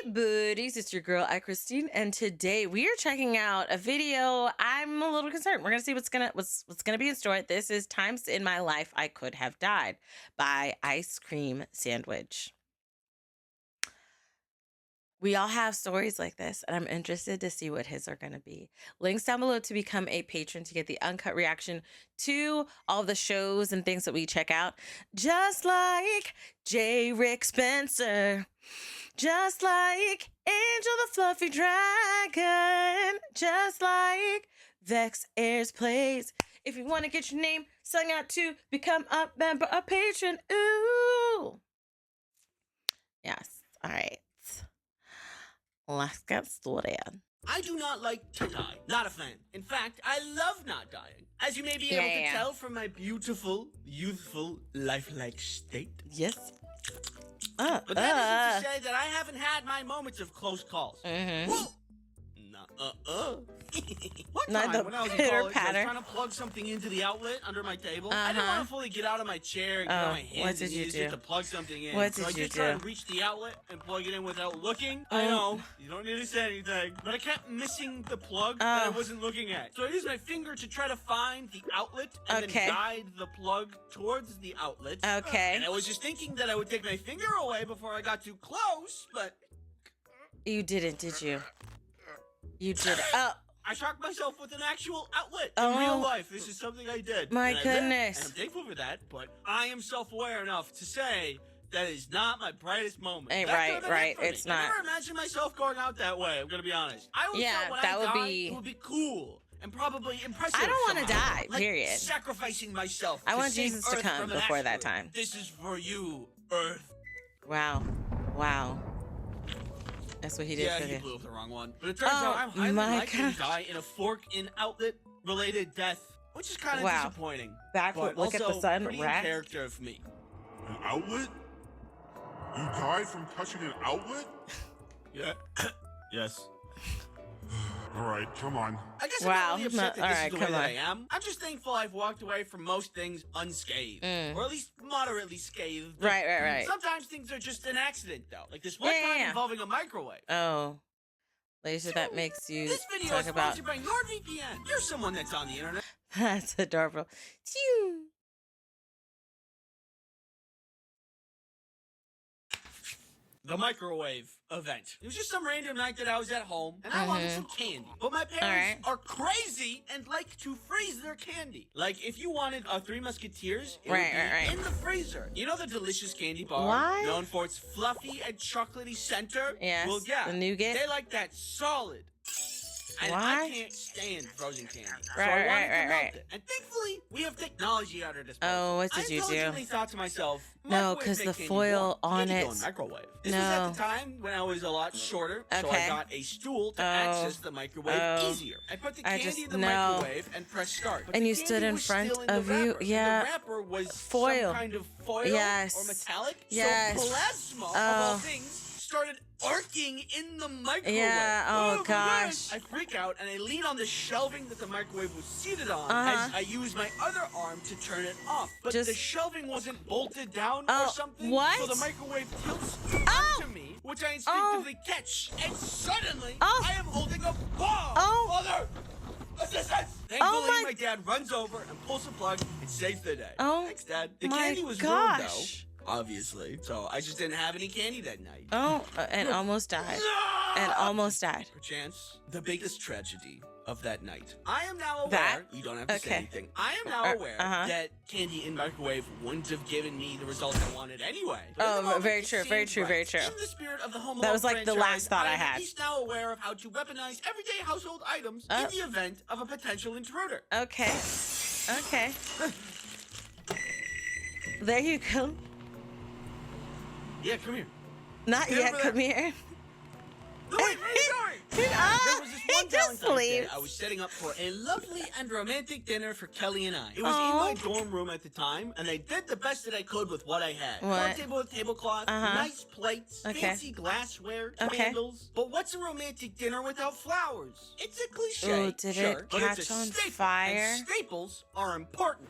buddies, it's your girl AyChristene, and today we are checking out a video. I'm a little concerned. We're gonna see what's gonna be in store. This is Times in My Life I Could Have Died by Ice Cream Sandwich. We all have stories like this, and I'm interested to see what his are going to be. Links down below to become a patron to get the uncut reaction to all the shows and things that we check out. Just like J. Rick Spencer. Just like Angel the Fluffy Dragon. Just like Vex Airs Plays. If you want to get your name sung out to become a member, a patron. Ooh. Yes. All right. Let's get started. I do not like to die. Not a fan. In fact, I love not dying. As you may be able to tell from my beautiful, youthful, lifelike state. Yes. But that isn't to say that I haven't had my moments of close calls. One time when I was in college, I was trying to plug something into the outlet under my table. I didn't want to fully get out of my chair and get on my hands and use it to plug something in. What so I just tried to reach the outlet and plug it in without looking. I know, you don't need to say anything. But I kept missing the plug that I wasn't looking at. So I used my finger to try to find the outlet and then guide the plug towards the outlet. And I was just thinking that I would take my finger away before I got too close, but... You didn't, did you? You did. I shocked myself with an actual outlet in real life. This is something I did. My goodness. And I'm thankful for that, but I am self-aware enough to say that is not my brightest moment. Right. It's not. I never imagined myself going out that way, I'm going to be honest. I always thought when I died, it would be cool and probably impressive. I don't want to die, period. Like sacrificing myself. I want Jesus to come before that time. This is for you, Earth. Wow. That's what he did for you. Yeah, he blew up the wrong one. But it turns out I'm highly likely to die in a fork-in-outlet-related death, which is kind of disappointing. Backward, look at the sun, pretty in character of me. An outlet? You died from touching an outlet? Yeah. Yes. All right, come on. I guess I'm not really upset that this is the way that I am. I'm just thankful I've walked away from most things unscathed. Or at least moderately scathed. Right. Sometimes things are just an accident, though. Like this one time involving a microwave. Oh. Laser, that makes you This video is sponsored by NordVPN. You're someone that's on the internet. That's adorable. The microwave event. It was just some random night that I was at home, and I wanted some candy. But my parents are crazy and like to freeze their candy. Like, if you wanted Three Musketeers, it would be in the freezer. You know the delicious candy bar? Known for its fluffy and chocolatey center? Yes, well, yeah. the nougat? They like that solid. And I can't stand frozen candy. So I wanted to melt it. And thankfully, we have technology at our disposal. Oh, what did you do? I intelligently thought to myself, no, because the foil on it. Microwave. This was at the time when I was a lot shorter, so I got a stool to access the microwave easier. I put the candy in the microwave and pressed start. And you stood in front of you, The wrapper was foil. some kind of foil or metallic. So plasma, of all things, started arcing in the microwave. Yeah, oh gosh. I freak out and I lean on the shelving that the microwave was seated on as I use my other arm to turn it off. But the shelving wasn't bolted down or something. So the microwave tilts onto me, which I instinctively catch. And suddenly, I am holding a bomb. Mother! Assistance! Thankfully, my dad runs over and pulls the plug and saves the day. Thanks, Dad. The candy was ruined, though. Obviously. So I just didn't have any candy that night. And almost died. And almost died. Perchance, the biggest tragedy of that night. I am now aware, you don't have to say anything. I am now aware that candy in microwave wouldn't have given me the result I wanted anyway. Very true. In the spirit of the Home Alone that was like the last thought I had. I'm at least now aware of how to weaponize everyday household items in the event of a potential intruder. Okay. There you go. Yeah, come here. Not yet, come here. No, wait, where are you going? There was this one Valentine's Day I was setting up for a lovely and romantic dinner for Kelly and I. It was in my dorm room at the time, and I did the best that I could with what I had. Court table with tablecloth, nice plates, fancy glassware, candles. But what's a romantic dinner without flowers? It's a cliche, Did it but catch it's a on staple, fire? and staples are important.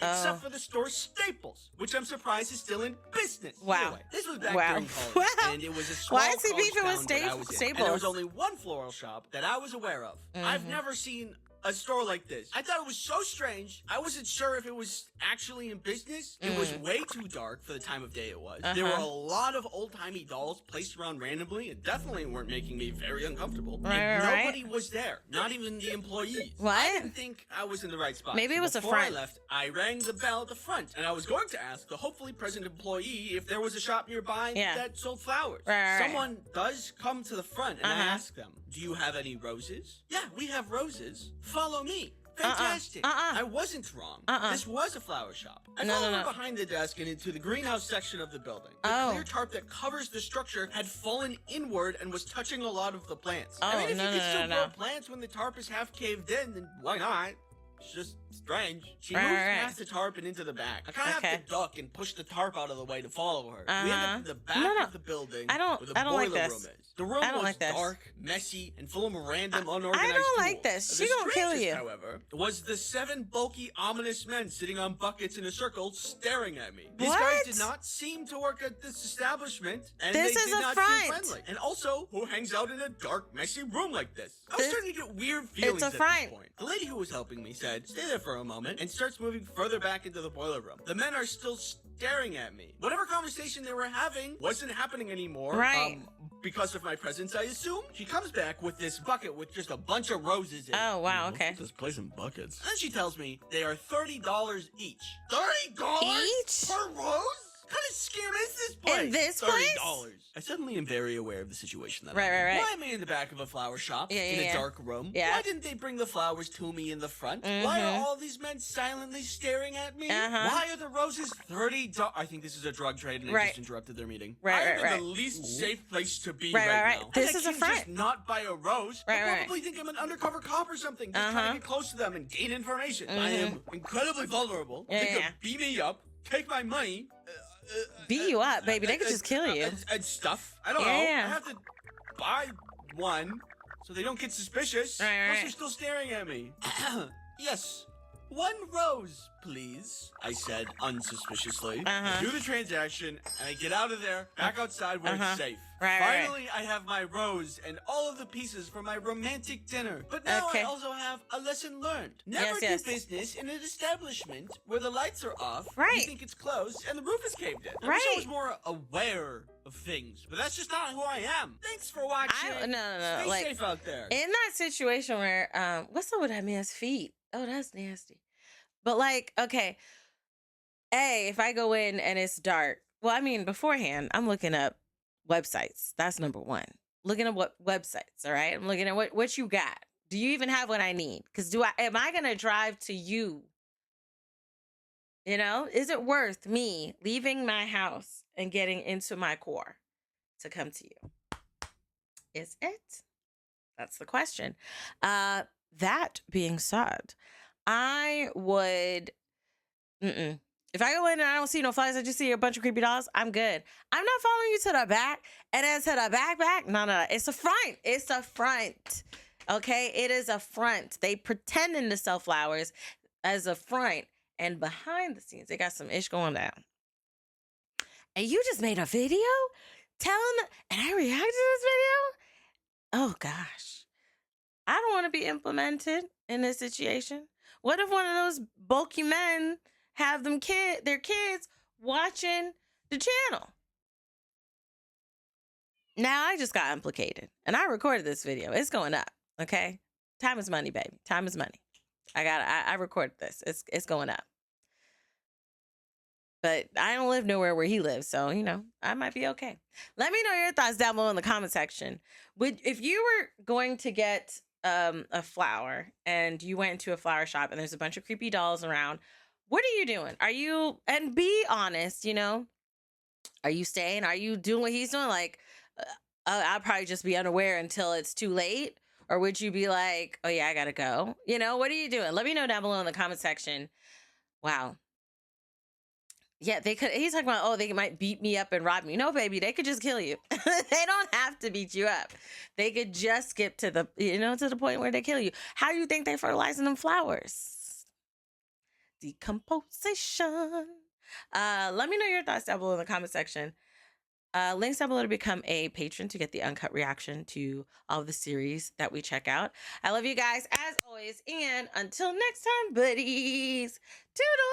except for the store Staples, which I'm surprised is still in business. Wow. Anyway, this was back during college, and it was a small Why is he college beefing with town that I was in, Staples? and there was only one floral shop that I was aware of. I've never seen a store like this. I thought it was so strange. I wasn't sure if it was actually in business. It was way too dark for the time of day it was. There were a lot of old-timey dolls placed around randomly and definitely weren't making me very uncomfortable. And nobody was there, not even the employees. What? I didn't think I was in the right spot. Maybe it was a Before front. I left, I rang the bell at the front, and I was going to ask the hopefully present employee if there was a shop nearby that sold flowers. Someone does come to the front, and I ask them, do you have any roses? Yeah, we have roses. Follow me. Fantastic. I wasn't wrong. This was a flower shop. I followed behind the desk and into the greenhouse section of the building. The clear tarp that covers the structure had fallen inward and was touching a lot of the plants. I mean, if you can still grow plants when the tarp is half caved in, then why not? It's just strange. She moves past the tarp and into the back. I kind of have to duck and push the tarp out of the way to follow her. We end up in the back of the building where the boiler room is. The room was dark, messy, and full of random, unorganized I don't like tools. this. She gonna kill you. However, was the 7 bulky, ominous men sitting on buckets in a circle staring at me. These guys did not seem to work at this establishment, and they did not seem friendly. And also, who hangs out in a dark, messy room like this? I was starting to get weird feelings at this point. The lady who was helping me said, stay there for a moment, and starts moving further back into the boiler room. The men are still staring at me. Whatever conversation they were having wasn't happening anymore. Because of my presence, I assume. She comes back with this bucket with just a bunch of roses in it. Oh, wow, okay. This place in buckets. And she tells me they are $30 each. $30 each per rose? What kind of scam is this place? In this $30. place? I suddenly am very aware of the situation that I'm in. Why am I in the back of a flower shop in a dark room? Yeah. Why didn't they bring the flowers to me in the front? Why are all these men silently staring at me? Why are the roses $30? I think this is a drug trade, and I just interrupted their meeting. I'm in the least safe place to be right now. This is a front. Just not buy a rose. I probably think I'm an undercover cop or something. Just trying to get close to them and gain information. I am incredibly vulnerable. They could beat me up, take my money. Beat you up, baby. They could just kill you. And stuff. I don't know. I have to buy one so they don't get suspicious. Plus they're still staring at me. Yes. 1 rose, please, I said unsuspiciously. I do the transaction, and I get out of there, back outside where it's safe. Finally, I have my rose and all of the pieces for my romantic dinner. But now I also have a lesson learned. Never do business in an establishment where the lights are off, you think it's closed, and the roof is caved in. I wish I was more aware of things, but that's just not who I am. Thanks for watching. No. Stay safe out there. In that situation where, what's up with that man's feet? Oh, that's nasty. But like, okay, if I go in and it's dark, well, I mean, beforehand, I'm looking up websites. That's number one. Looking at what websites, all right? I'm looking at what you got. Do you even have what I need? Because am I going to drive to you? You know, is it worth me leaving my house and getting into my car to come to you? Is it? That's the question. That being said, I would, if I go in and I don't see no flies, I just see a bunch of creepy dolls, I'm good. I'm not following you to the back. And then to the back. No. It's a front. It's a front. Okay? It is a front. They pretending to sell flowers as a front. And behind the scenes, they got some ish going down. And you just made a video telling them, and I reacted to this video? Oh, gosh. I don't want to be implemented in this situation. What if one of those bulky men have their kids watching the channel? Now I just got implicated, and I recorded this video. It's going up, okay? Time is money, baby. Time is money. I recorded this. It's going up. But I don't live nowhere where he lives, so, you know, I might be okay. Let me know your thoughts down below in the comment section. If you were going to get a flower and you went into a flower shop and there's a bunch of creepy dolls around, what are you doing? And be honest, you know, are you staying? Are you doing what he's doing? Like, I'll probably just be unaware until it's too late. Or would you be like, oh yeah, I gotta go? You know, what are you doing? Let me know down below in the comment section. Wow. Yeah, they could. He's talking about, they might beat me up and rob me. No, baby, they could just kill you. They don't have to beat you up. They could just skip to the, to the point where they kill you. How do you think they're fertilizing them flowers? decomposition. Let me know your thoughts down below in the comment section. Links down below to become a patron to get the uncut reaction to all of the series that we check out. I love you guys as always, and until next time, buddies. Toodles.